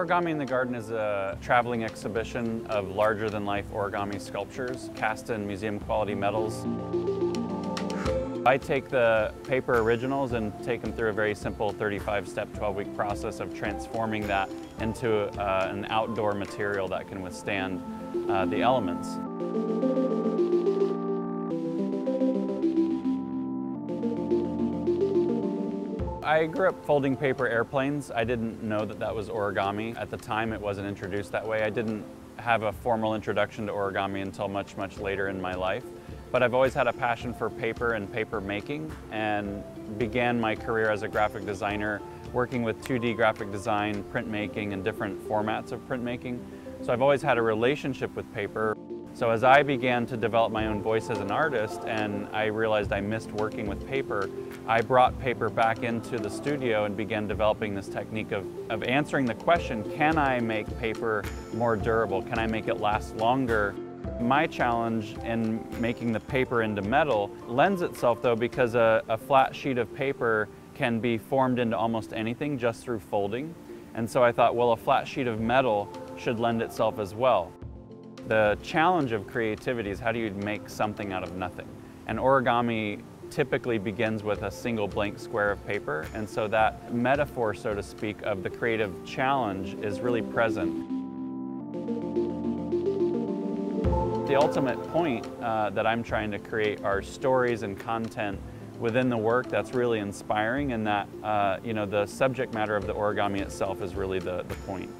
Origami in the Garden is a traveling exhibition of larger-than-life origami sculptures cast in museum-quality metals. I take the paper originals and take them through a very simple 35-step, 12-week process of transforming that into an outdoor material that can withstand the elements. I grew up folding paper airplanes. I didn't know that that was origami. At the time, it wasn't introduced that way. I didn't have a formal introduction to origami until much, much later in my life. But I've always had a passion for paper and paper making, and began my career as a graphic designer working with 2D graphic design, printmaking, and different formats of printmaking. So I've always had a relationship with paper. So as I began to develop my own voice as an artist and I realized I missed working with paper, I brought paper back into the studio and began developing this technique of answering the question, can I make paper more durable? Can I make it last longer? My challenge in making the paper into metal lends itself though because a flat sheet of paper can be formed into almost anything just through folding. And so I thought, well, a flat sheet of metal should lend itself as well. The challenge of creativity is how do you make something out of nothing? And origami typically begins with a single blank square of paper, and so that metaphor, so to speak, of the creative challenge is really present. The ultimate point that I'm trying to create are stories and content within the work that's really inspiring, and that the subject matter of the origami itself is really the point.